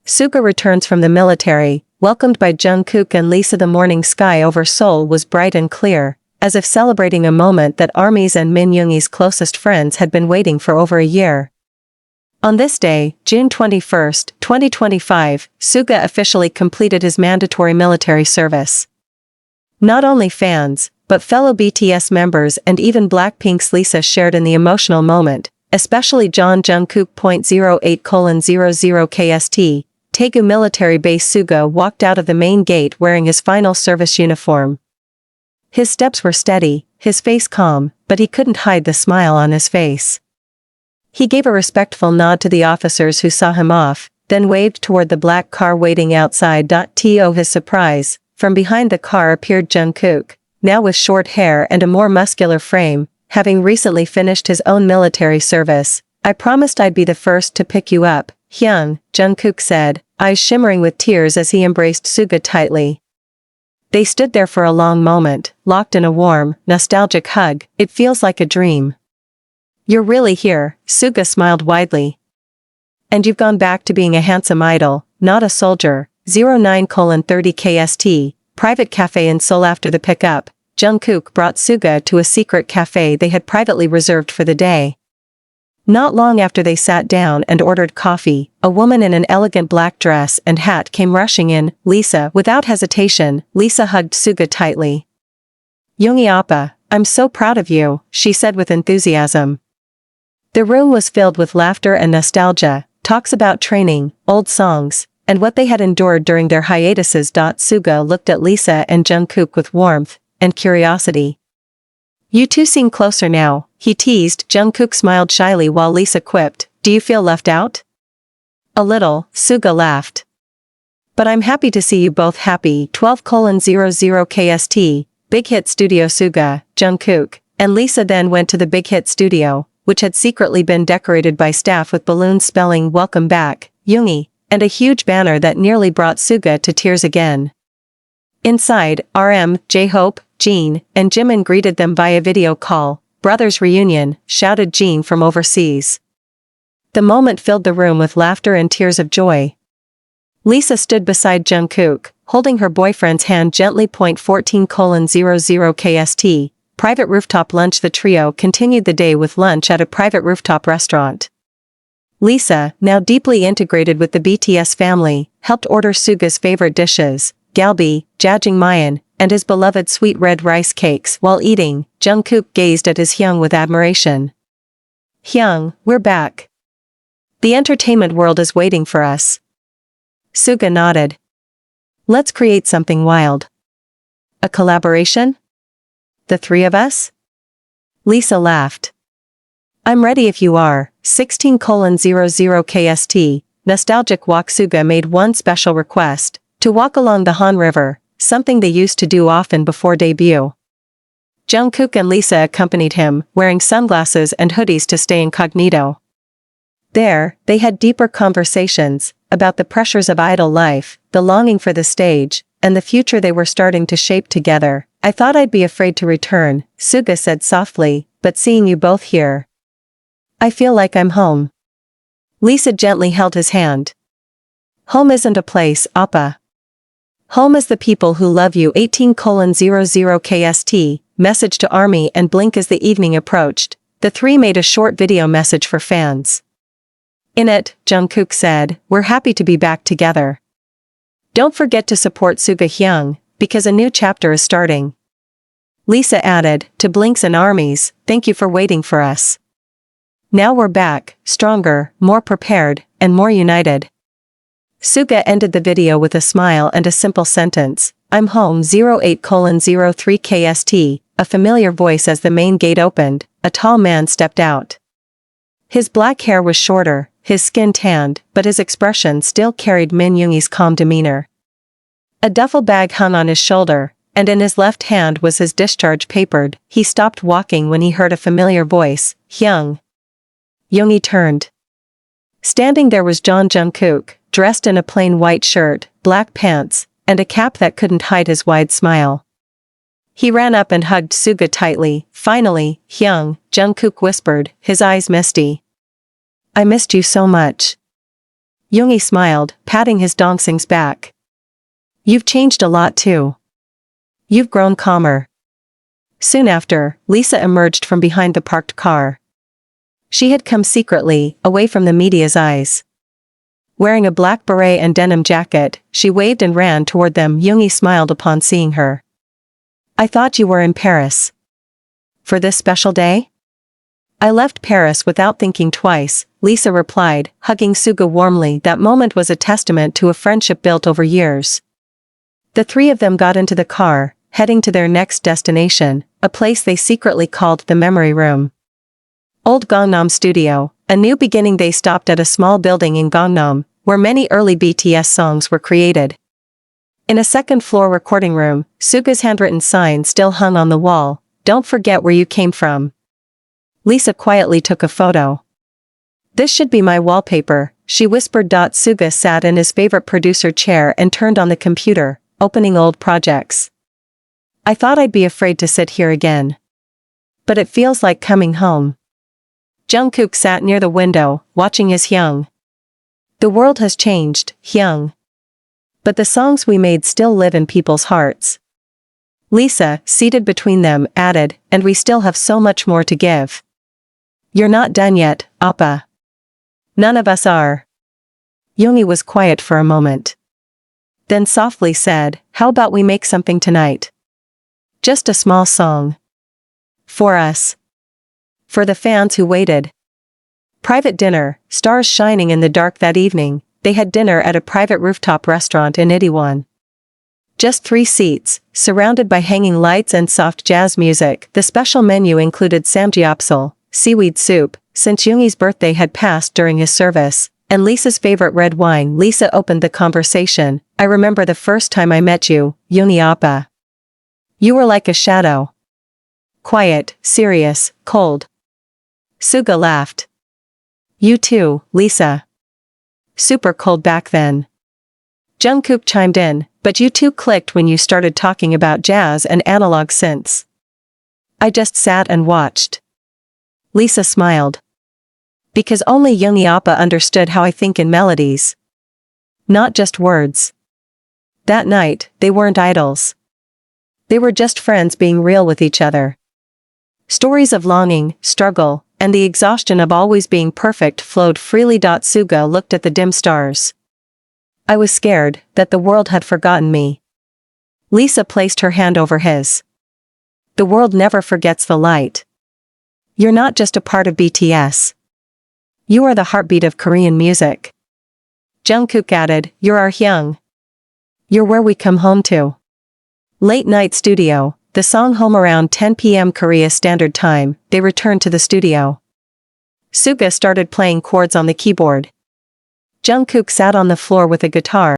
SUGA returns from the military, welcomed by Jungkook and Lisa. The morning sky over Seoul was bright and clear, as if celebrating a moment that ARMY's and Min Yoongi's closest friends had been waiting for over a year. On this day, June 21, 2025, SUGA officially completed his mandatory military service. Not only fans, but fellow BTS members and even Blackpink's Lisa shared in the emotional moment, especially Jungkook. 08:00 KST, Daegu military base. SUGA walked out of the main gate wearing his final service uniform. His steps were steady, his face calm, but he couldn't hide the smile on his face. He gave a respectful nod to the officers who saw him off, then waved toward the black car waiting outside. To his surprise, from behind the car appeared Jungkook, now with short hair and a more muscular frame, having recently finished his own military service. "I promised I'd be the first to pick you up, Hyung," Jungkook said, eyes shimmering with tears as he embraced SUGA tightly. They stood there for a long moment, locked in a warm, nostalgic hug. "It feels like a dream." "You're really here," SUGA smiled widely. "And you've gone back to being a handsome idol, not a soldier." 09:30 KST, private cafe in Seoul. After the pickup, Jungkook brought SUGA to a secret cafe they had privately reserved for the day. Not long after they sat down and ordered coffee, a woman in an elegant black dress and hat came rushing in. "Lisa." Without hesitation, Lisa hugged SUGA tightly. "Yoongi oppa, I'm so proud of you," she said with enthusiasm. The room was filled with laughter and nostalgia, talks about training, old songs, and what they had endured during their hiatuses. SUGA looked at Lisa and Jungkook with warmth and curiosity. "You two seem closer now," he teased. Jungkook smiled shyly while Lisa quipped, "Do you feel left out?" "A little," SUGA laughed. "But I'm happy to see you both happy." 12:00 KST, Big Hit Studio. SUGA, Jungkook, and Lisa then went to the Big Hit Studio, which had secretly been decorated by staff with balloons spelling "Welcome back, Yoongi," and a huge banner that nearly brought SUGA to tears again. Inside, RM, J-Hope, Jin, and Jimin greeted them via video call. "Brothers reunion," shouted Jin from overseas. The moment filled the room with laughter and tears of joy. Lisa stood beside Jungkook, holding her boyfriend's hand gently. 14:00 KST, private rooftop lunch. The trio continued the day with lunch at a private rooftop restaurant. Lisa, now deeply integrated with the BTS family, helped order SUGA's favorite dishes, galbi, jjajangmyeon, and his beloved sweet red rice cakes. While eating, Jungkook gazed at his Hyung with admiration. "Hyung, we're back. The entertainment world is waiting for us." SUGA nodded. "Let's create something wild." "A collaboration? The three of us?" Lisa laughed. "I'm ready if you are." 16:00 KST, nostalgic walk. SUGA made one special request, to walk along the Han River, something they used to do often before debut. Jungkook and Lisa accompanied him, wearing sunglasses and hoodies to stay incognito. There, they had deeper conversations, about the pressures of idol life, the longing for the stage, and the future they were starting to shape together. "I thought I'd be afraid to return," SUGA said softly, "but seeing you both here, I feel like I'm home." Lisa gently held his hand. "Home isn't a place, oppa. Home is the people who love you." 18:00 KST, message to ARMY and Blink. As the evening approached, the three made a short video message for fans. In it, Jungkook said, "We're happy to be back together. Don't forget to support SUGA Hyung, because a new chapter is starting." Lisa added, "To Blinks and ARMYs, thank you for waiting for us. Now we're back, stronger, more prepared, and more united." SUGA ended the video with a smile and a simple sentence, "I'm home." 08:03 KST, a familiar voice. As the main gate opened, a tall man stepped out. His black hair was shorter, his skin tanned, but his expression still carried Min Yoongi's calm demeanor. A duffel bag hung on his shoulder, and in his left hand was his discharge paper. He stopped walking when he heard a familiar voice, "Hyung." Yoongi turned. Standing there was Jungkook, dressed in a plain white shirt, black pants, and a cap that couldn't hide his wide smile. He ran up and hugged SUGA tightly. "Finally, Hyung," Jungkook whispered, his eyes misty. "I missed you so much." Yoongi smiled, patting his dongsing's back. You've changed a lot too. You've grown calmer. Soon after, Lisa emerged from behind the parked car. She had come secretly, away from the media's eyes. Wearing a black beret and denim jacket, she waved and ran toward them. Yoongi smiled upon seeing her. I thought you were in Paris. For this special day? I left Paris without thinking twice, Lisa replied, hugging SUGA warmly. That moment was a testament to a friendship built over years. The three of them got into the car, heading to their next destination, a place they secretly called the Memory Room. Old Gangnam Studio, a new beginning. They stopped at a small building in Gangnam, where many early BTS songs were created. In a second-floor recording room, SUGA's handwritten sign still hung on the wall, "Don't forget where you came from." Lisa quietly took a photo. This should be my wallpaper, she whispered. SUGA sat in his favorite producer chair and turned on the computer, opening old projects. I thought I'd be afraid to sit here again. But it feels like coming home. Jungkook sat near the window, watching his Hyung. The world has changed, Hyung. But the songs we made still live in people's hearts. Lisa, seated between them, added, and we still have so much more to give. You're not done yet, Appa. None of us are. Yoongi was quiet for a moment. Then softly said, how about we make something tonight? Just a small song. For us. For the fans who waited. Private dinner, stars shining in the dark. That evening, they had dinner at a private rooftop restaurant in Itaewon. Just 3 seats, surrounded by hanging lights and soft jazz music. The special menu included samgyeopsal, seaweed soup, since Yoongi's birthday had passed during his service, and Lisa's favorite red wine. Lisa opened the conversation. I remember the first time I met you, Yoongi Appa. You were like a shadow. Quiet, serious, cold. SUGA laughed. You too, Lisa. Super cold back then. Jungkook chimed in, but you two clicked when you started talking about jazz and analog synths. I just sat and watched. Lisa smiled. Because only Yoongi Appa understood how I think in melodies. Not just words. That night, they weren't idols. They were just friends being real with each other. Stories of longing, struggle, and the exhaustion of always being perfect flowed freely. SUGA looked at the dim stars. I was scared that the world had forgotten me. Lisa placed her hand over his. The world never forgets the light. You're not just a part of BTS. You are the heartbeat of Korean music. Jungkook added, you're our Hyung. You're where we come home to. Late night studio. The song home around 10 p.m. Korea Standard Time. They returned to the studio. SUGA started playing chords on the keyboard. Jungkook sat on the floor with a guitar.